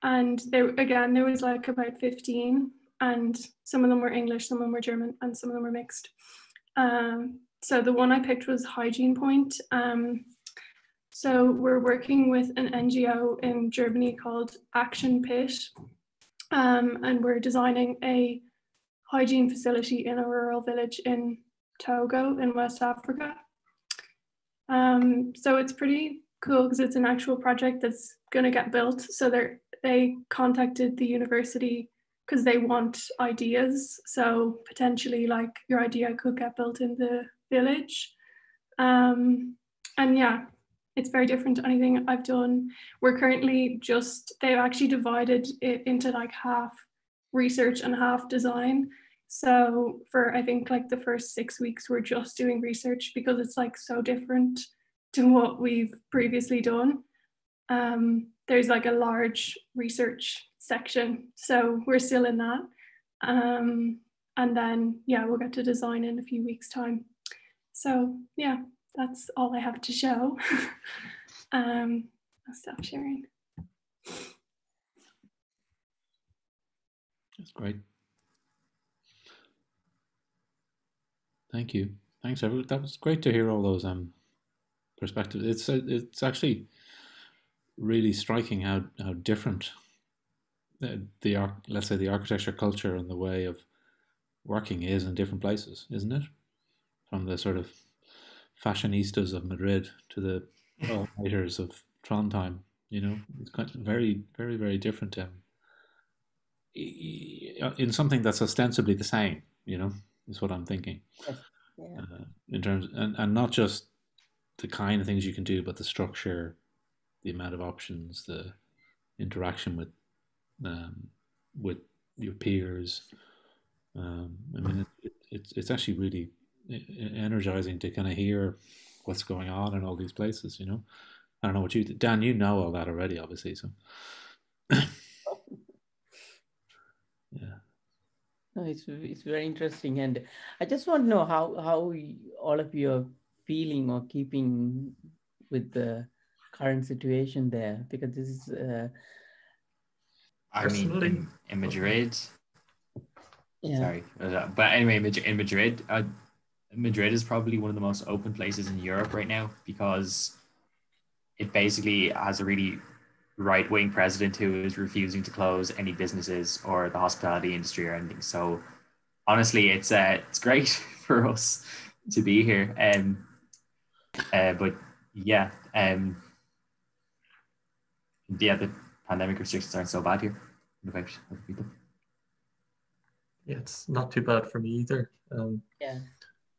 S9: And there was like about 15, and some of them were English, some of them were German, and some of them were mixed. So the one I picked was Hygiene Point. So we're working with an NGO in Germany called Action Pit, and we're designing a hygiene facility in a rural village in Togo in West Africa. So it's pretty cool because it's an actual project that's going to get built. So they contacted the university because they want ideas. So potentially like your idea could get built in the village. And yeah, it's very different to anything I've done. We're currently they've actually divided it into like half research and half design. So for, I think like the first 6 weeks, we're just doing research because it's like so different to what we've previously done. There's like a large research section, so we're still in that. And then, yeah, we'll get to design in a few weeks' time. So yeah, that's all I have to show. I'll stop sharing.
S1: That's great. Thank you. Thanks, everyone. That was great to hear all those perspectives. It's actually really striking how different let's say the architecture culture and the way of working is in different places, isn't it? From the sort of fashionistas of Madrid to the all-nighters of Trondheim, you know, it's kind of very, very, very different in something that's ostensibly the same, you know, is what I'm thinking.
S10: Yes. Yeah.
S1: In terms, and not just the kind of things you can do, but the structure, the amount of options, the interaction with your peers. I mean, it's actually really energizing to kind of hear what's going on in all these places, you know. I don't know what Dan, you know all that already, obviously, so. Yeah.
S10: No, it's very interesting, and I just want to know how all of you are feeling or keeping with the current situation there, because this is
S2: I mean, in Madrid.
S10: Yeah.
S2: Sorry, but anyway, in Madrid, Madrid is probably one of the most open places in Europe right now because it basically has a really right-wing president who is refusing to close any businesses or the hospitality industry or anything. So honestly, it's great for us to be here. But yeah, the pandemic restrictions aren't so bad here. What about other people?
S8: Yeah, it's not too bad for me either.
S10: Yeah.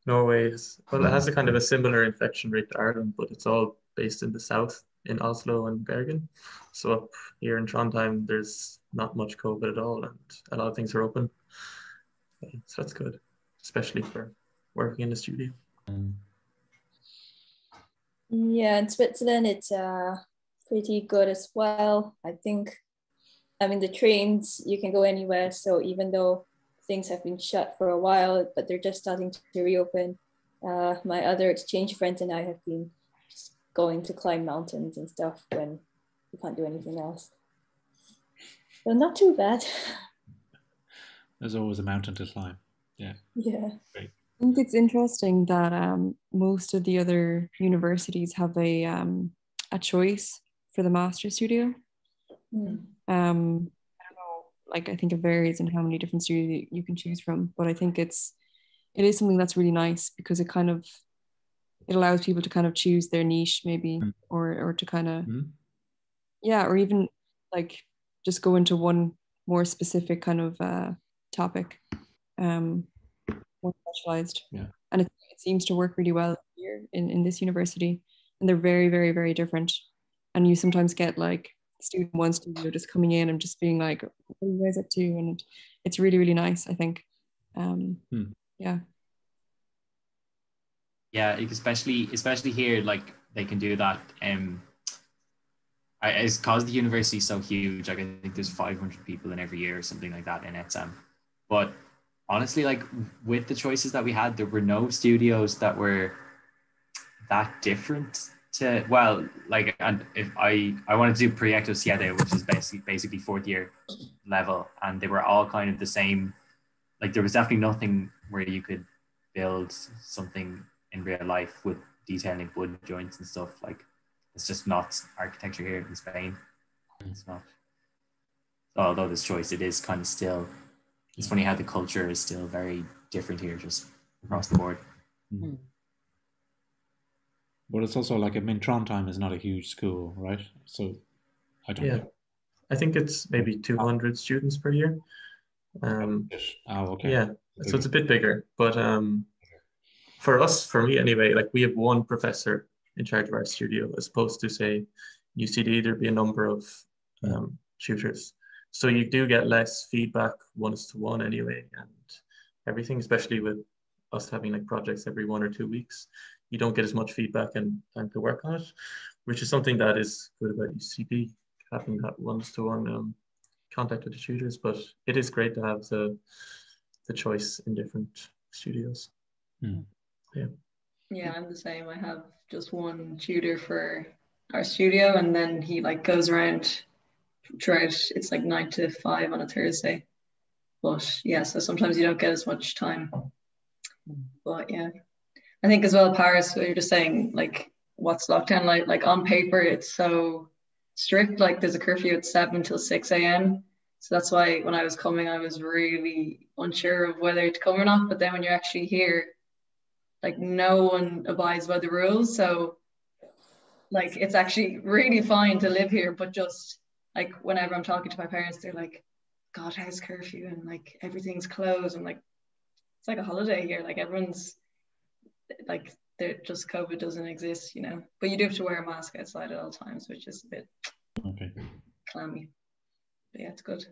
S8: Norway it has a kind of a similar infection rate to Ireland, but it's all based in the south, in Oslo and Bergen. So up here in Trondheim, there's not much COVID at all, and a lot of things are open. So that's good, especially for working in the studio.
S6: Yeah, in Switzerland, it's pretty good as well. I mean, the trains, you can go anywhere. So even though things have been shut for a while, but they're just starting to reopen. My other exchange friends and I have been just going to climb mountains and stuff when we can't do anything else. So not too bad.
S7: There's always a mountain to climb. Yeah.
S6: Yeah.
S7: Great. I think it's interesting that most of the other universities have a choice for the master studio. I don't know, like I think it varies in how many different studios you can choose from, but I think it is something that's really nice because it allows people to kind of choose their niche maybe, or to kind of or even like just go into one more specific kind of topic, more specialized.
S1: Yeah.
S7: And it seems to work really well here in this university, and they're very, very, very different. And you sometimes get like student one studio just coming in and just being like, what are you guys up to? And it's really, really nice, I think. Yeah.
S2: Yeah, especially here, like they can do that. It's because the university is so huge. Like I think there's 500 people in every year or something like that in ETSAM. But honestly, like with the choices that we had, there were no studios that were that different to, well, like, and if I wanted to do Proyecto Siete, which is basically fourth year level, and they were all kind of the same. Like, there was definitely nothing where you could build something in real life with detailing wood joints and stuff. Like, it's just not architecture here in Spain. It's not. Although this choice, it is kind of still. It's funny how the culture is still very different here, just across the board.
S1: Mm. But it's also like, I mean, Trondheim is not a huge school, right? So I don't know.
S8: I think it's maybe 200 students per year.
S1: Okay.
S8: Yeah, so it's a bit bigger. But for us, for me anyway, like we have one professor in charge of our studio, as opposed to, say, UCD, there'd be a number of tutors. So you do get less feedback one-to-one anyway, and everything, especially with us having like projects every 1 or 2 weeks, you don't get as much feedback and time to work on it, which is something that is good about UCD, having that one-to-one contact with the tutors. But it is great to have the choice in different studios.
S5: Yeah, I'm the same. I have just one tutor for our studio, and then he like goes around throughout. It's like 9 to 5 on a Thursday. But yeah, so sometimes you don't get as much time. But yeah, I think as well, Paris, what you're just saying, like, what's lockdown like? Like, on paper, it's so strict. Like, there's a curfew at 7 till 6 a.m. So that's why when I was coming, I was really unsure of whether to come or not. But then when you're actually here, like, no one abides by the rules. So like, it's actually really fine to live here. But just like, whenever I'm talking to my parents, they're like, God, how's curfew? And like, everything's closed. I'm like, it's like a holiday here. Like, everyone's like, they're just, COVID doesn't exist, you know. But you do have to wear a mask outside at all times, which is a bit clammy. But yeah, it's good.